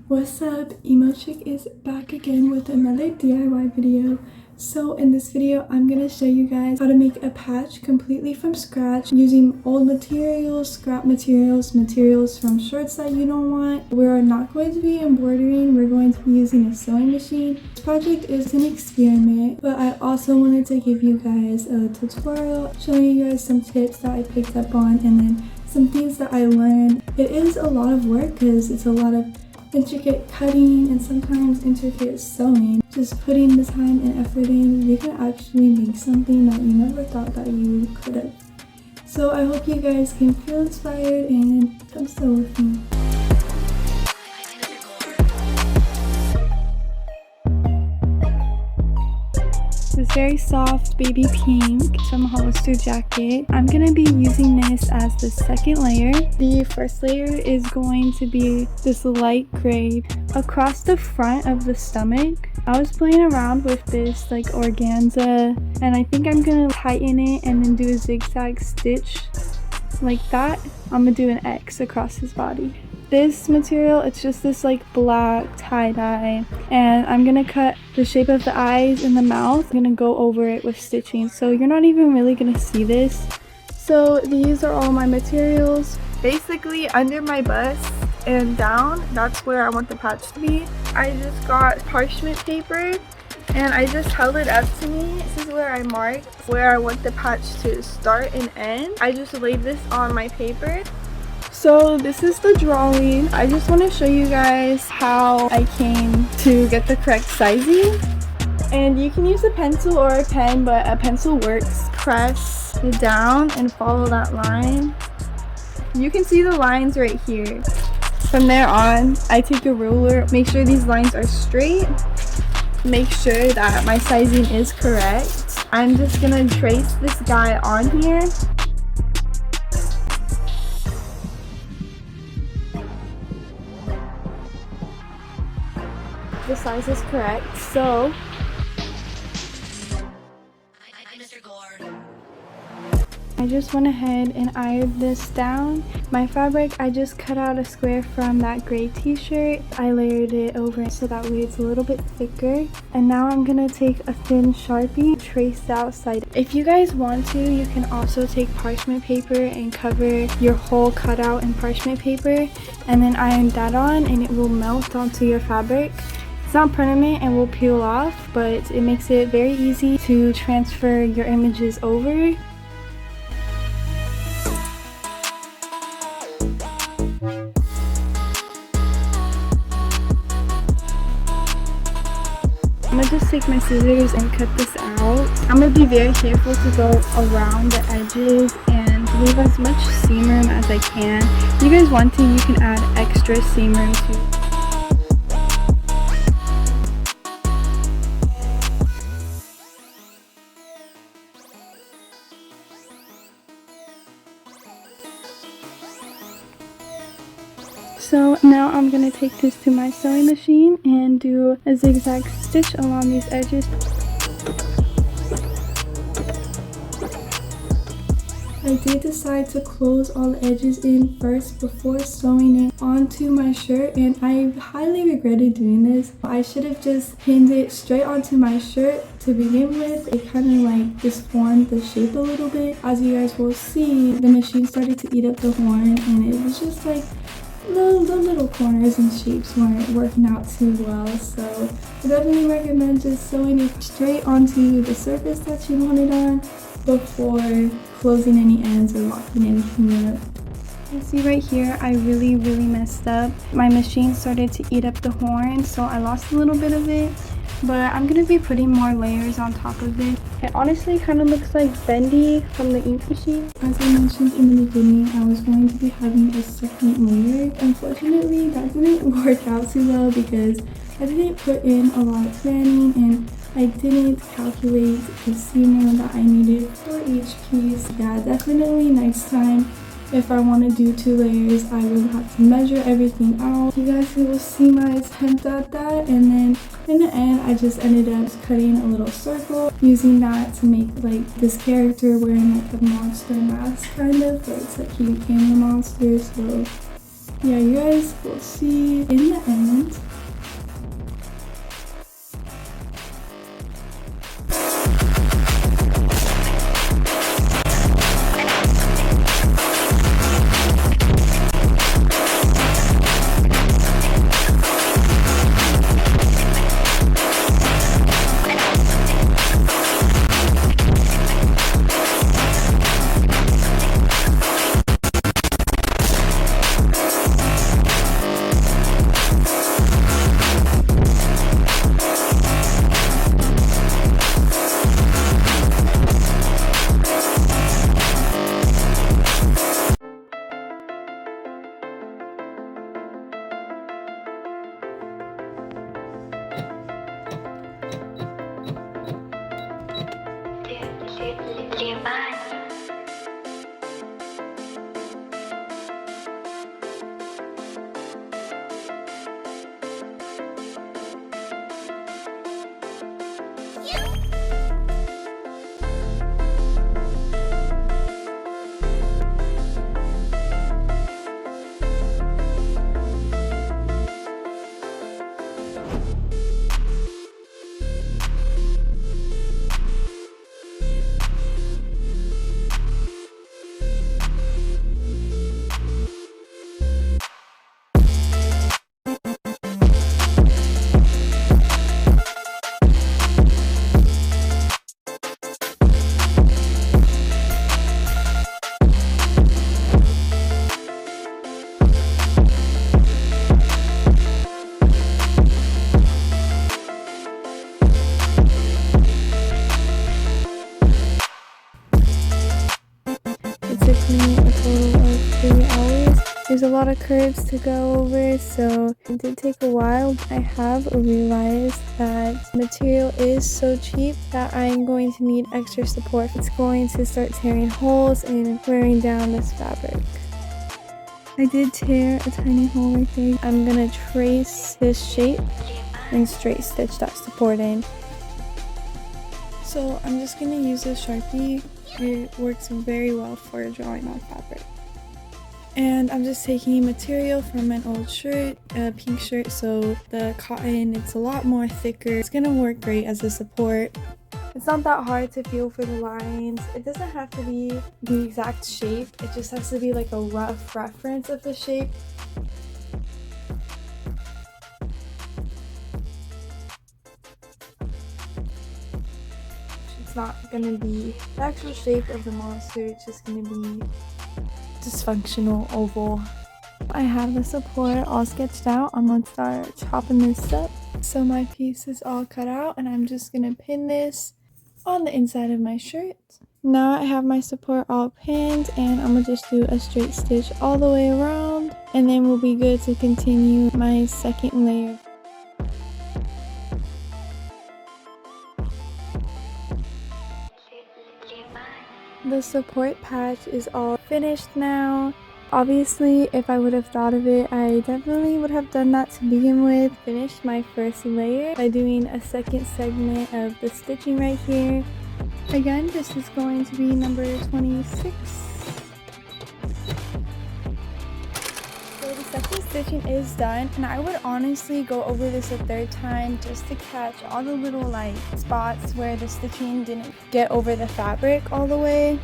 What's up? Emo Chick is back again with another DIY video. So in this video, I'm gonna show you guys how to make a patch completely from scratch using old materials, scrap materials, materials from shirts that you don't want. We're not going to be embroidering, we're going to be using a sewing machine. This project is an experiment, but I also wanted to give you guys a tutorial showing you guys some tips that I picked up on and then some things that I learned. It is a lot of work because it's a lot of intricate cutting and sometimes intricate sewing. Just putting the time and effort in, you can actually make something that you never thought that you could have. So I hope you guys can feel inspired and come sew with me. This very soft baby pink from a Hollister jacket. I'm gonna be using this as the second layer. The first layer is going to be this light gray. Across the front of the stomach, I was playing around with this like organza, and I think I'm gonna tighten it and then do a zigzag stitch like that. I'm gonna do an X across his body. This material, it's just this like black tie-dye, and I'm gonna cut the shape of the eyes and the mouth. I'm gonna go over it with stitching, so you're not even really gonna see this. So these are all my materials. Basically under my bust and down, that's where I want the patch to be. I just got parchment paper and I just held it up to me. This is where I marked where I want the patch to start and end. I just laid this on my paper. So this is the drawing. I just want to show you guys how I came to get the correct sizing. And you can use a pencil or a pen, but a pencil works. Press it down and follow that line. You can see the lines right here. From there on, I take a ruler, make sure these lines are straight, make sure that my sizing is correct. I'm just gonna trace this guy on here. The size is correct, so I just went ahead and ironed this down. My fabric, I just cut out a square from that gray t-shirt. I layered it over so that way it's a little bit thicker. And now I'm gonna take a thin Sharpie, trace the outside. If you guys want to, you can also take parchment paper and cover your whole cutout in parchment paper and then iron that on, and it will melt onto your fabric. It's not permanent and will peel off, but it makes it very easy to transfer your images over. I'm gonna just take my scissors and cut this out. I'm gonna be very careful to go around the edges and leave as much seam room as I can. If you guys want to, you can add extra seam room too. So now I'm going to take this to my sewing machine and do a zigzag stitch along these edges. I did decide to close all the edges in first before sewing it onto my shirt, and I highly regretted doing this. I should have just pinned it straight onto my shirt to begin with. It kind of like disformed the shape a little bit. As you guys will see, the machine started to eat up the horn, and it was just like the little corners and shapes weren't working out too well. So I definitely recommend just sewing it straight onto the surface that you want it on before closing any ends or locking anything up. You see right here, I really messed up. My machine started to eat up the horn, so I lost a little bit of it, but I'm gonna be putting more layers on top of it. It honestly kind of looks like bendy from the ink machine. As I mentioned in the beginning, I was going to be having a second layer. Unfortunately, that didn't work out too well because I didn't put in a lot of planning and I didn't calculate the seam room that I needed for each piece. Yeah, definitely next time, if I want to do 2 layers, I will have to measure everything out. You guys will see my attempt at that, and then in the end, I just ended up cutting a little circle, using that to make like this character wearing like a monster mask kind of, but it's like he became a monster. So Yeah, you guys will see in the end. Took me a total of 3 hours. There's a lot of curves to go over, so it did take a while. I have realized that material is so cheap that I'm going to need extra support. It's going to start tearing holes and wearing down this fabric. I did tear a tiny hole right there. I'm gonna trace this shape and straight stitch that support in. So I'm just gonna use a Sharpie. It works very well for drawing on fabric. And I'm just taking material from an old shirt, a pink shirt, so the cotton, it's a lot more thicker. It's gonna work great as a support. It's not that hard to feel for the lines. It doesn't have to be the exact shape. It just has to be like a rough reference of the shape. It's not gonna be the actual shape of the monster, it's just gonna be dysfunctional oval. I have the support all sketched out. I'm gonna start chopping this up. So my piece is all cut out and I'm just gonna pin this on the inside of my shirt. Now I have my support all pinned and I'm gonna just do a straight stitch all the way around and then we'll be good to continue my second layer. The support patch is all finished now. Obviously, if I would have thought of it, I definitely would have done that to begin with. Finished my first layer by doing a second segment of the stitching right here. Again, this is going to be number 26. So the second stitching is done, and I would honestly go over this a third time just to catch all the little like spots where the stitching didn't get over the fabric all the way.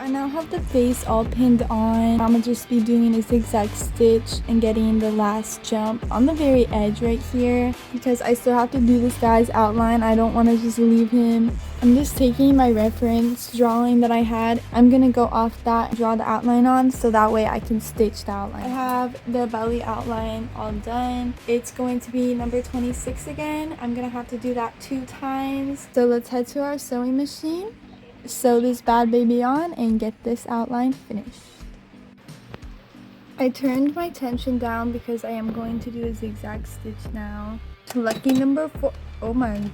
I now have the face all pinned on. I'm gonna just be doing a zigzag stitch and getting the last jump on the very edge right here because I still have to do this guy's outline. I don't want to just leave him. I'm just taking my reference drawing that I had. I'm gonna go off that, draw the outline on so that way I can stitch the outline. I have the belly outline all done. It's going to be number 26 again. I'm gonna have to do that 2 times. So let's head to our sewing machine, sew this bad baby on and get this outline finished. I turned my tension down because I am going to do a zigzag stitch now. Lucky number 4. Oh my.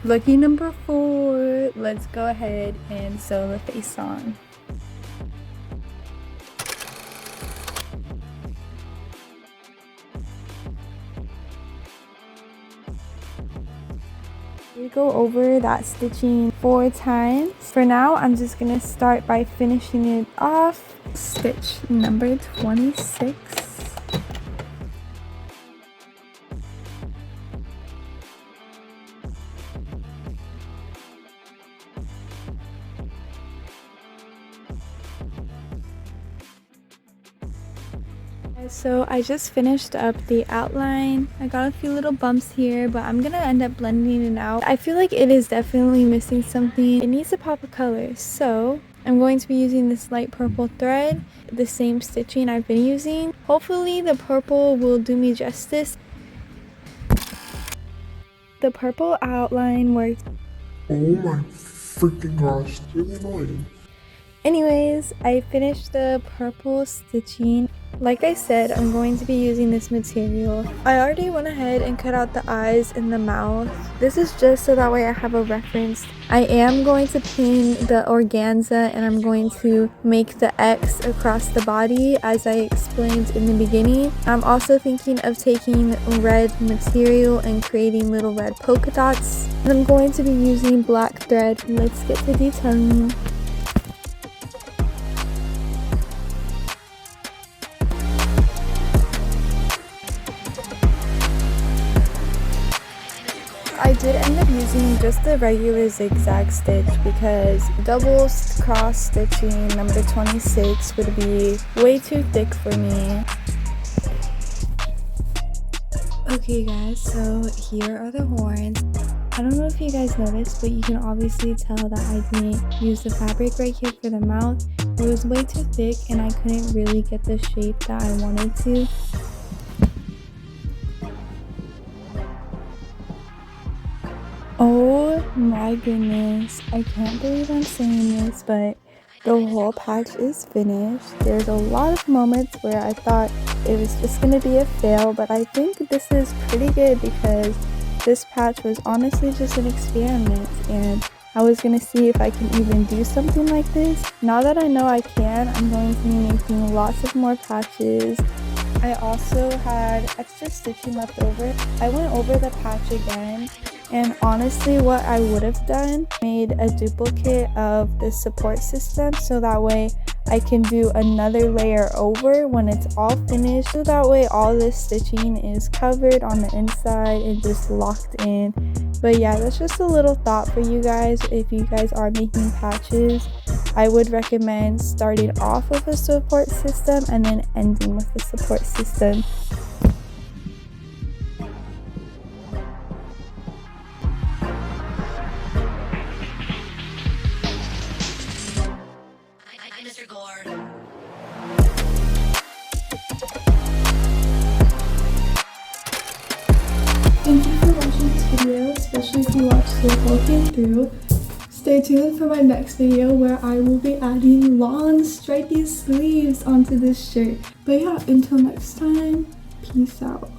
Lucky number 4. Let's go ahead and sew the face on. We go over that stitching 4 times. For now, I'm just gonna start by finishing it off stitch number 26. So I just finished up the outline. I got a few little bumps here, but I'm gonna end up blending it out. I feel like it is definitely missing something. It needs a pop of color, so I'm going to be using this light purple thread, the same stitching I've been using. Hopefully the purple will do me justice. The purple outline worked. Oh my freaking gosh, really annoying. Anyways, I finished the purple stitching. Like I said, I'm going to be using this material. I already went ahead and cut out the eyes and the mouth. This is just so that way I have a reference. I am going to pin the organza and I'm going to make the X across the body as I explained in the beginning. I'm also thinking of taking red material and creating little red polka dots. And I'm going to be using black thread. Let's get to detailing. I did end up using just the regular zigzag stitch because double cross stitching number 26 would be way too thick for me. Okay guys, so here are the horns. I don't know if you guys noticed, but you can obviously tell that I didn't use the fabric right here for the mouth. It was way too thick and I couldn't really get the shape that I wanted to. Oh my goodness, I can't believe I'm saying this, but the whole patch is finished. There's a lot of moments where I thought it was just going to be a fail, but I think this is pretty good because this patch was honestly just an experiment and I was going to see if I can even do something like this. Now that I know I can, I'm going to be making lots of more patches. I also had extra stitching left over. I went over the patch again. And honestly, what I would have done, made a duplicate of the support system so that way I can do another layer over when it's all finished. So that way all this stitching is covered on the inside and just locked in. But yeah, that's just a little thought for you guys. If you guys are making patches, I would recommend starting off with a support system and then ending with a support system. Thank you for watching this video, especially if you watched the whole thing through. Stay tuned for my next video where I will be adding long stripy sleeves onto this shirt. But yeah, until next time, peace out.